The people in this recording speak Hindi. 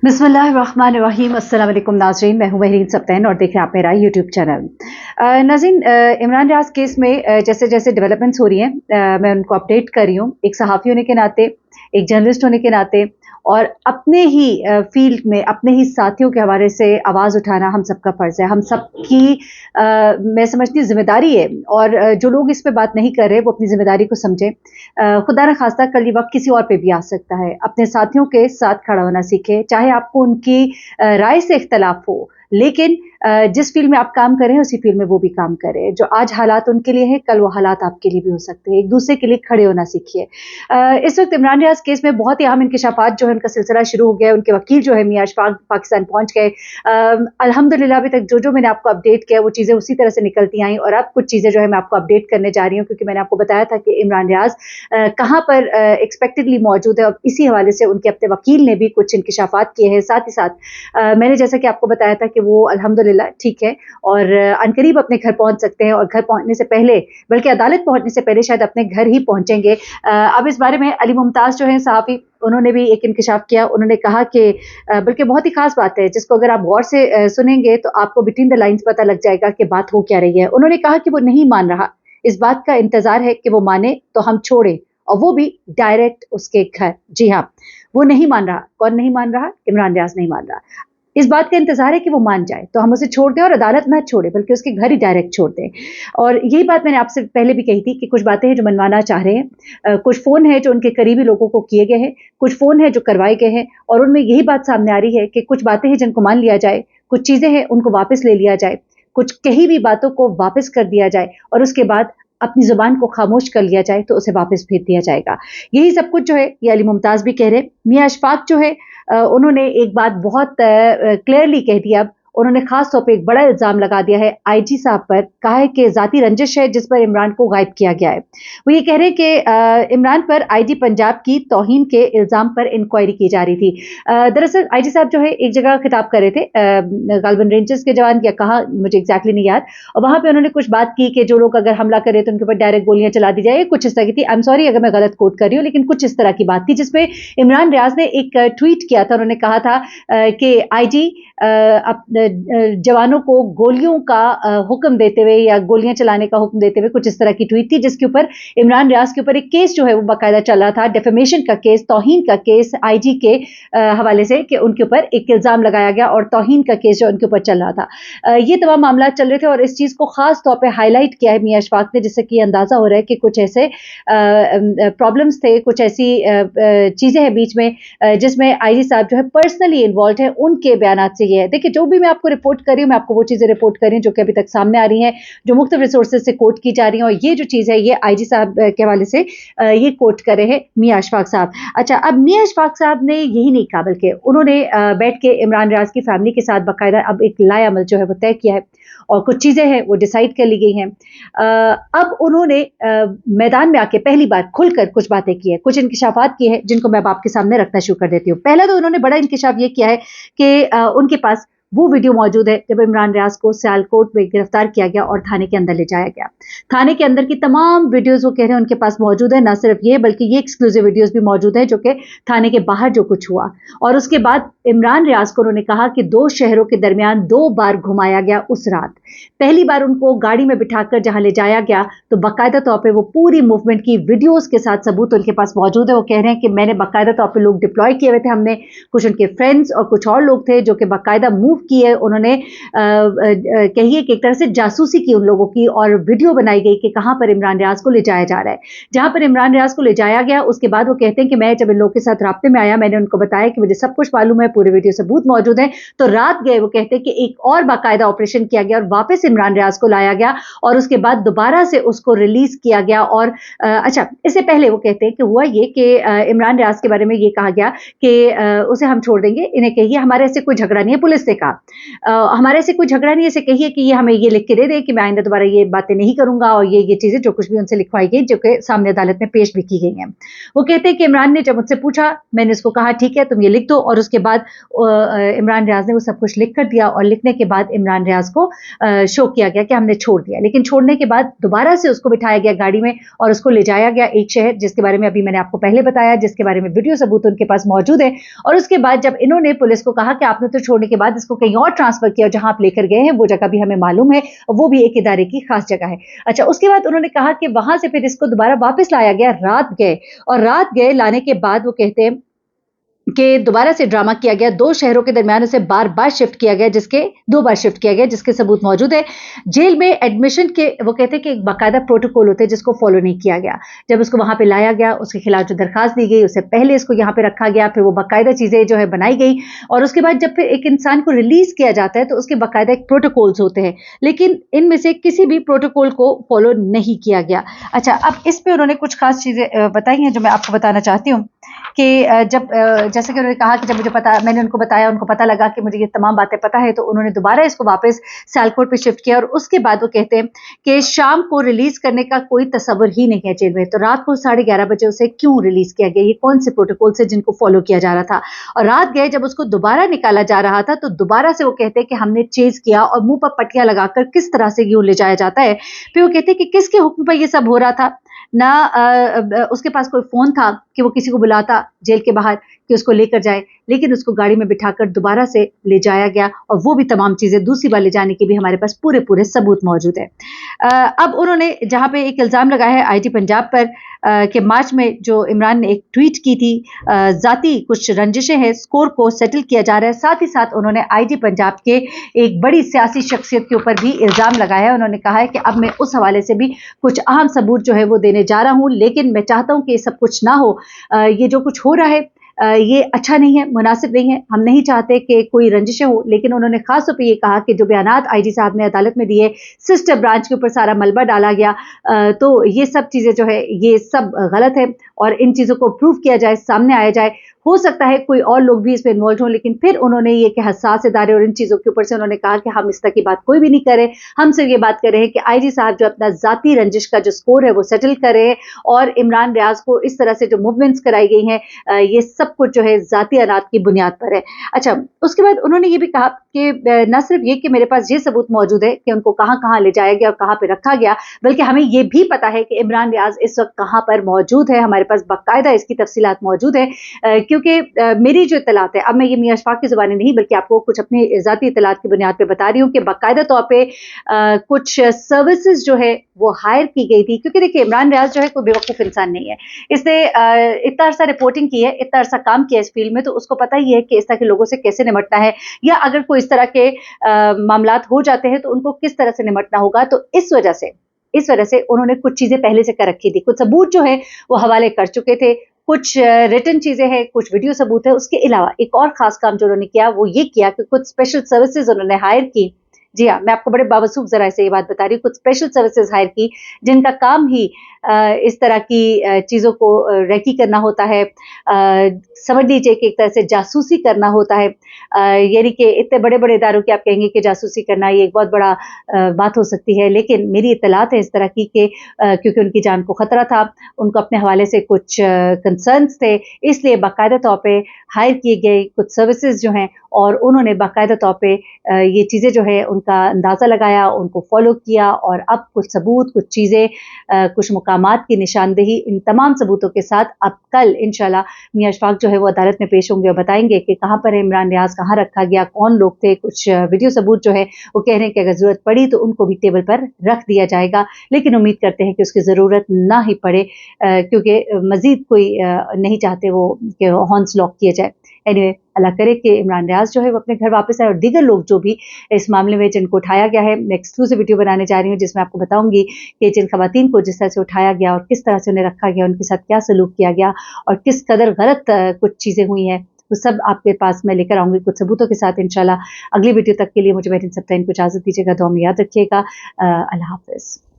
बिस्मिल्लाहिर्रहमानिर्रहीम। अस्सलाम वालेकुम नाज़रीन, मैं हूं महरीन सब्तैन और देख रहे हैं आप मेरा यूट्यूब चैनल। नाज़रीन, इमरान रियाज केस में जैसे जैसे डेवलपमेंट्स हो रही हैं, मैं उनको अपडेट कर रही हूँ एक सहाफ़ी होने के नाते, एक जर्नलिस्ट होने के नाते और अपने ही फील्ड में अपने ही साथियों के हवाले से आवाज़ उठाना हम सबका फ़र्ज़ है, हम सबकी मैं समझती हूँ ज़िम्मेदारी है। और जो लोग इस पे बात नहीं कर रहे वो अपनी ज़िम्मेदारी को समझें। खुदा न ख़ास्ता कल ये वक़्त किसी और पे भी आ सकता है। अपने साथियों के साथ खड़ा होना सीखें, चाहे आपको उनकी राय से इख्तलाफ हो, लेकिन जिस फ़ील्ड में आप काम कर रहे हैं उसी फ़ील्ड में वो भी काम करें। जो आज हालात उनके लिए हैं, कल वो हालात आपके लिए भी हो सकते हैं। एक-दूसरे के लिए खड़े होना सीखिए। इस वक़्त इमरान रियाज़ केस में बहुत ही अहम इंकशाफ़ात जो है उनका सिलसिला शुरू हो गया है। उनके वकील जो है मियां अशफाक पाकिस्तान पहुँच गए। अल्हम्दुलिल्लाह अभी तक जो-जो मैंने आपको अपडेट किया वो चीज़ें उसी तरह से निकलती आईं और अब कुछ चीज़ें जो है मैं आपको अपडेट करने जा रही हूँ, क्योंकि मैंने आपको बताया था कि इमरान रियाज़ कहाँ पर एक्सपेक्टेडली मौजूद है और इसी हवाले से उनके अपने वकील ने भी कुछ इंकशाफ़ात किए हैं। साथ ही साथ मैंने जैसा कि आपको बताया था कि वो अल्हम्दुलिल्लाह ठीक है और अनकरीब अपने घर पहुँच सकते हैं और घर पहुँचने से पहले, बल्कि अदालत पहुँचने से पहले शायद अपने घर ही पहुँचेंगे। अब इस बारे में अली मुमताज़ जो हैं सहाफ़ी, उन्होंने भी एक इंकशाफ किया। उन्होंने कहा कि बल्कि बहुत ही ख़ास बात है जिसको अगर आप गौर से सुनेंगे तो आपको बिटवीन द लाइन्स पता लग जाएगा कि बात हो क्या रही है। उन्होंने कहा कि वो नहीं मान रहा, इस बात का इंतज़ार है कि वो माने तो हम छोड़ें और वो भी डायरेक्ट उसके घर। जी हाँ, वो नहीं मान रहा। कौन नहीं मान रहा? इमरान रियाज़ नहीं मान रहा। इस बात का इंतज़ार है कि वो मान जाए, तो हम उसे छोड़ दें और अदालत ना छोड़े बल्कि उसके घर ही डायरेक्ट छोड़ दें। और यही बात मैंने आपसे पहले भी कही थी कि कुछ बातें हैं जो मनवाना चाह रहे हैं। कुछ फ़ोन हैं जो उनके करीबी लोगों को किए गए हैं, कुछ फ़ोन हैं जो करवाए गए हैं और उनमें यही बात सामने आ रही है कि कुछ बातें हैं जिनको मान लिया जाए, कुछ चीज़ें हैं उनको वापस ले लिया जाए, कुछ कही हुई बातों को वापस कर दिया जाए और उसके बाद अपनी ज़ुबान को खामोश कर लिया जाए तो उसे वापस भेज दिया जाएगा। यही सब कुछ जो है ये अली मुमताज़ भी कह रहे हैं। मियां अशफाक जो है उन्होंने एक बात बहुत क्लियरली कह दिया। अब उन्होंने खास तौर पे एक बड़ा इल्ज़ाम लगा दिया है आईजी साहब पर, कहा है कि ज़ाती रंजिश है जिस पर इमरान को गायब किया गया है। वो ये कह रहे हैं कि इमरान पर आईजी पंजाब की तौहीन के इल्ज़ाम पर इंक्वायरी की जा रही थी। दरअसल आईजी साहब जो है एक जगह खिताब कर रहे थे, गालिबन रेंजर्स के जवान या कहा मुझे एग्जैक्टली नहीं याद, और वहाँ पे उन्होंने कुछ बात की कि जो लोग अगर हमला करें तो उनके ऊपर डायरेक्ट गोलियां चला दी जाए, कुछ इस तरह की थी। आई एम सॉरी अगर मैं गलत कोट कर रही हूँ, लेकिन कुछ इस तरह की बात थी जिसपे इमरान रियाज ने एक ट्वीट किया था। उन्होंने कहा था कि आईजी जवानों को गोलियों का हुक्म देते हुए या गोलियां चलाने का हुक्म देते हुए, कुछ इस तरह की ट्वीट थी जिसके ऊपर इमरान रियाज के ऊपर एक केस जो है वो बाकायदा चल रहा था, डेफेमेशन का केस, तौहीन का केस आईजी के हवाले से कि उनके ऊपर एक इल्जाम लगाया गया और तौहीन का केस जो उनके ऊपर चल रहा था। ये तमाम मामला चल रहे थे और इस चीज को खास तौर पर हाईलाइट किया है मियां अशफाक ने, जिससे कि अंदाजा हो रहा है कि कुछ ऐसे प्रॉब्लम्स थे, कुछ ऐसी चीजें हैं बीच में जिसमें आईजी साहब जो है पर्सनली इन्वॉल्व है। उनके बयानात से ये है, देखिए जो भी मैं आपको रिपोर्ट कर रही हूँ, मैं आपको वो चीजें रिपोर्ट कर रही हूँ जो कि अभी तक सामने आ रही हैं, जो मुख्तलिफ रिसोर्सेज से कोट की जा रही हैं, और ये जो चीज है ये आईजी साहब के हवाले से ये कोट कर रहे हैं मियां अशफाक साहब। अच्छा, अब मियां अशफाक साहब ने यही नहीं कहा, बल्कि उन्होंने बैठ के इमरान रियाज की फैमिली के साथ बाकायदा अब एक लाएअमल जो है वो तय किया है और कुछ चीजें हैं वो डिसाइड कर ली गई हैं। अब उन्होंने मैदान में आके पहली बार खुलकर कुछ बातें की है, कुछ इंकिशाफात किए हैं जिनको मैं अब आपके सामने रखना शुरू कर देती हूँ। पहला तो उन्होंने बड़ा इंकिशाफ ये किया है कि उनके पास वो वीडियो मौजूद है जब इमरान रियाज को सियालकोट में गिरफ्तार किया गया और थाने के अंदर ले जाया गया। थाने के अंदर की तमाम वीडियोस वो कह रहे हैं उनके पास मौजूद है। ना सिर्फ ये बल्कि ये एक्सक्लूसिव वीडियोस भी मौजूद है जो कि थाने के बाहर जो कुछ हुआ, और उसके बाद इमरान रियाज को उन्होंने कहा कि 2 शहरों के दरमियान 2 बार घुमाया गया उस रात। पहली बार उनको गाड़ी में बिठाकर जहां ले जाया गया तो बाकायदा तौर पर वो पूरी मूवमेंट की वीडियोस के साथ सबूत उनके पास मौजूद है। वो कह रहे हैं कि मैंने बाकायदा तौर पर लोग डिप्लॉय किए हुए थे, हमने कुछ उनके फ्रेंड्स और कुछ और लोग थे जो कि बाकायदा मूव किए, उन्होंने कहिए कि एक तरह से जासूसी की उन लोगों की और वीडियो बनाई गई कि कहां पर इमरान रियाज को ले जाया जा रहा है। जहां पर इमरान रियाज को ले जाया गया उसके बाद वो कहते हैं कि मैं जब इन लोगों के साथ राब्ते में आया, मैंने उनको बताया कि मुझे सब कुछ मालूम है, पूरे वीडियो सबूत मौजूद है, तो रात गए वो कहते हैं कि एक और बाकायदा ऑपरेशन किया गया और वापस इमरान रियाज को लाया गया और उसके बाद दोबारा से उसको रिलीज किया गया। और अच्छा, इससे पहले वो कहते हैं कि हुआ ये कि इमरान रियाज के बारे में ये कहा गया कि उसे हम छोड़ देंगे, इन्हें कहिए हमारे ऐसे कोई झगड़ा नहीं है, पुलिस से कहा। हमारे से कोई झगड़ा नहीं, ऐसे कहिए कि ये हमें ये लिख के दे दे कि मैं आइंदा दोबारा ये बातें नहीं करूंगा, और ये चीजें जो कुछ भी उनसे लिखवाई गई, जो कि सामने अदालत में पेश भी की गई हैं। वो कहते हैं कि इमरान ने जब मुझसे पूछा, मैंने उसको कहा ठीक है तुम ये लिख दो, और उसके बाद इमरान रियाज ने वो सब कुछ लिख कर दिया, और लिखने के बाद इमरान रियाज को शो किया गया कि हमने छोड़ दिया। लेकिन छोड़ने के बाद दोबारा से उसको बिठाया गया गाड़ी में और उसको ले जाया गया एक शहर जिसके बारे में अभी मैंने आपको पहले बताया, जिसके बारे में वीडियो सबूत उनके पास मौजूद है। और उसके बाद जब इन्होंने पुलिस को कहा कि आपने तो छोड़ने के बाद इसको कहीं और ट्रांसफर किया, जहां आप लेकर गए हैं वो जगह भी हमें मालूम है, वो भी एक इदारे की खास जगह है। अच्छा, उसके बाद उन्होंने कहा कि वहां से फिर इसको दोबारा वापस लाया गया, रात गए, और रात गए लाने के बाद वो कहते हैं कि दोबारा से ड्रामा किया गया, 2 शहरों के दरमियान उसे बार-बार शिफ्ट किया गया, जिसके 2 बार शिफ्ट किया गया, जिसके सबूत मौजूद है। जेल में एडमिशन के वो कहते हैं कि एक बाकायदा प्रोटोकॉल होते हैं जिसको फॉलो नहीं किया गया। जब उसको वहां पे लाया गया, उसके खिलाफ जो दरखास्त दी गई, उससे पहले इसको यहाँ पे रखा गया, फिर वो बाकायदा चीजें जो है बनाई गई, और उसके बाद जब फिर एक इंसान को रिलीज किया जाता है तो उसके बाकायदा एक प्रोटोकॉल्स होते हैं, लेकिन इनमें से किसी भी प्रोटोकॉल को फॉलो नहीं किया गया। अच्छा, अब इस पे उन्होंने कुछ खास चीजें बताई हैं जो मैं आपको बताना चाहती हूँ कि जब जैसे कि उन्होंने कहा कि जब मैंने उनको बताया, उनको पता लगा कि मुझे ये तमाम बातें पता है, तो उन्होंने दोबारा इसको वापस सियालकोट पे शिफ्ट किया, और उसके बाद वो कहते हैं कि शाम को रिलीज करने का कोई तसव्वुर ही नहीं है जेल में, तो रात को 11:30 बजे उसे क्यों रिलीज किया गया, ये कौन से प्रोटोकॉल से जिनको फॉलो किया जा रहा था। और रात गए जब उसको दोबारा निकाला जा रहा था, तो दोबारा से वो कहते हैं कि हमने चेज किया और मुंह पर पट्टियां लगाकर किस तरह से यूं ले जाया जाता है। फिर वो कहते हैं कि किसके हुक्म पर ये सब हो रहा था, ना उसके पास कोई फोन था कि वो किसी को बुलाता जेल के बाहर कि उसको लेकर जाए, लेकिन उसको गाड़ी में बिठाकर दोबारा से ले जाया गया, और वो भी तमाम चीजें दूसरी बार ले जाने की भी हमारे पास पूरे पूरे सबूत मौजूद है। अब उन्होंने जहां पे एक इल्जाम लगाया है आईटी पंजाब पर कि मार्च में जो इमरान ने एक ट्वीट की थी, जाती कुछ रंजिशें हैं, स्कोर को सेटल किया जा रहा है, साथ ही साथ उन्होंने आईटी पंजाब के एक बड़ी सियासी शख्सियत के ऊपर भी इल्जाम लगाया है। उन्होंने कहा है कि अब मैं उस हवाले से भी कुछ अहम सबूत जो है वो देने जा रहा हूं, लेकिन मैं चाहता हूं कि ये सब कुछ ना हो, ये जो कुछ हो रहा है ये अच्छा नहीं है, मुनासिब नहीं है, हम नहीं चाहते कि कोई रंजिशें हो। लेकिन उन्होंने खास तौर पे ये कहा कि जो बयानात आईजी साहब ने अदालत में दिए, सिस्टर ब्रांच के ऊपर सारा मलबा डाला गया, तो ये सब चीजें जो है ये सब गलत है, और इन चीजों को प्रूव किया जाए, सामने आया जाए। हो सकता है कोई और लोग भी इसमें इन्वॉल्व हों, लेकिन फिर उन्होंने ये कि हसास इदारे और इन चीजों के ऊपर से उन्होंने कहा कि हम इस तरह की बात कोई भी नहीं करें, हम सिर्फ ये बात कर रहे हैं कि आईजी साहब जो अपना जाती रंजिश का जो स्कोर है वो सेटल कर रहे हैं, और इमरान रियाज को इस तरह से जो मूवमेंट्स कराई गई हैं, ये सब कुछ जो है जाती अनात की बुनियाद पर है। अच्छा, उसके बाद उन्होंने ये भी कहा कि न सिर्फ ये कि मेरे पास ये सबूत मौजूद है कि उनको कहाँ कहाँ ले जाया गया और कहाँ पे रखा गया, बल्कि हमें ये भी पता है कि इमरान रियाज इस वक्त कहाँ पर मौजूद है, हमारे पास बाकायदा इसकी तफसीलात मौजूद है। क्योंकि मेरी जो इतलात है, अब मैं ये मियां अशफाक की जुबानी नहीं बल्कि आपको कुछ अपनी जाती इतलात की बुनियाद पे बता रही हूँ कि बाकायदा तौर पे कुछ सर्विसेज जो है वो हायर की गई थी, क्योंकि देखिए इमरान रियाज जो है कोई बेवकूफ इंसान नहीं है, इसने इतना अरसा रिपोर्टिंग की है, इतना अरसा काम किया इस फील्ड में, तो उसको पता ही है कि इस तरह के लोगों से कैसे निमटना है, या अगर कोई इस तरह के मामलात हो जाते हैं तो उनको किस तरह से निमटना होगा। तो इस वजह से उन्होंने कुछ चीजें पहले से कर रखी थी, कुछ सबूत जो है वो हवाले कर चुके थे, कुछ रिटन चीजें हैं, कुछ वीडियो सबूत है। उसके अलावा एक और खास काम जो उन्होंने किया वो ये किया कि कुछ स्पेशल सर्विसेज उन्होंने हायर की। जी हाँ, मैं आपको बड़े बावसूख जरा से ये बात बता रही हूँ, कुछ स्पेशल सर्विसेज हायर की जिनका काम ही इस तरह की चीजों को रेकी करना होता है, समझ लीजिए कि एक तरह से जासूसी करना होता है। यानी कि इतने बड़े बड़े इदारों की आप कहेंगे कि जासूसी करना ये एक बहुत बड़ा बात हो सकती है, लेकिन मेरी इत्तलात है इस तरह की कि क्योंकि उनकी जान को खतरा था, उनको अपने हवाले से कुछ कंसर्न्स थे, इसलिए बाकायदा तौर पे हायर किए गए कुछ सर्विसेज जो हैं, और उन्होंने बाकायदा तौर पे ये चीज़ें जो है उनका अंदाज़ा लगाया, उनको फॉलो किया, और अब कुछ सबूत, कुछ चीज़ें, कुछ मुकामात की निशानदेही, इन तमाम सबूतों के साथ अब कल इंशाल्लाह मियां अशफाक जो है वो अदालत में पेश होंगे और बताएंगे कि कहाँ पर है इमरान रियाज, कहाँ रखा गया, कौन लोग थे। कुछ वीडियो सबूत जो है वो कह रहे हैं कि अगर जरूरत पड़ी तो उनको भी टेबल पर रख दिया जाएगा, लेकिन उम्मीद करते हैं कि उसकी ज़रूरत ना ही पड़े, क्योंकि मज़ीद कोई नहीं चाहते वो कि हॉर्न्स लॉक किए जाए। एनीवे, अल्लाह करे कि इमरान रियाज जो है वो अपने घर वापस आए, और दीगर लोग जो भी इस मामले में जिनको उठाया गया है, मैं एक्सक्लूसिव वीडियो बनाने जा रही हूँ जिसमें आपको बताऊंगी कि जिन खवातीन को जिस तरह से उठाया गया और किस तरह से उन्हें रखा गया, उनके साथ क्या सलूक किया गया और किस कदर गलत कुछ चीज़ें हुई हैं, वो सब आपके पास मैं लेकर आऊंगी कुछ सबूतों के साथ इंशाल्लाह। अगली वीडियो तक के लिए मुझे मेरी सबका इनको इजाज़त दीजिएगा, दुआ में याद रखिएगा। अल्लाह हाफिज़।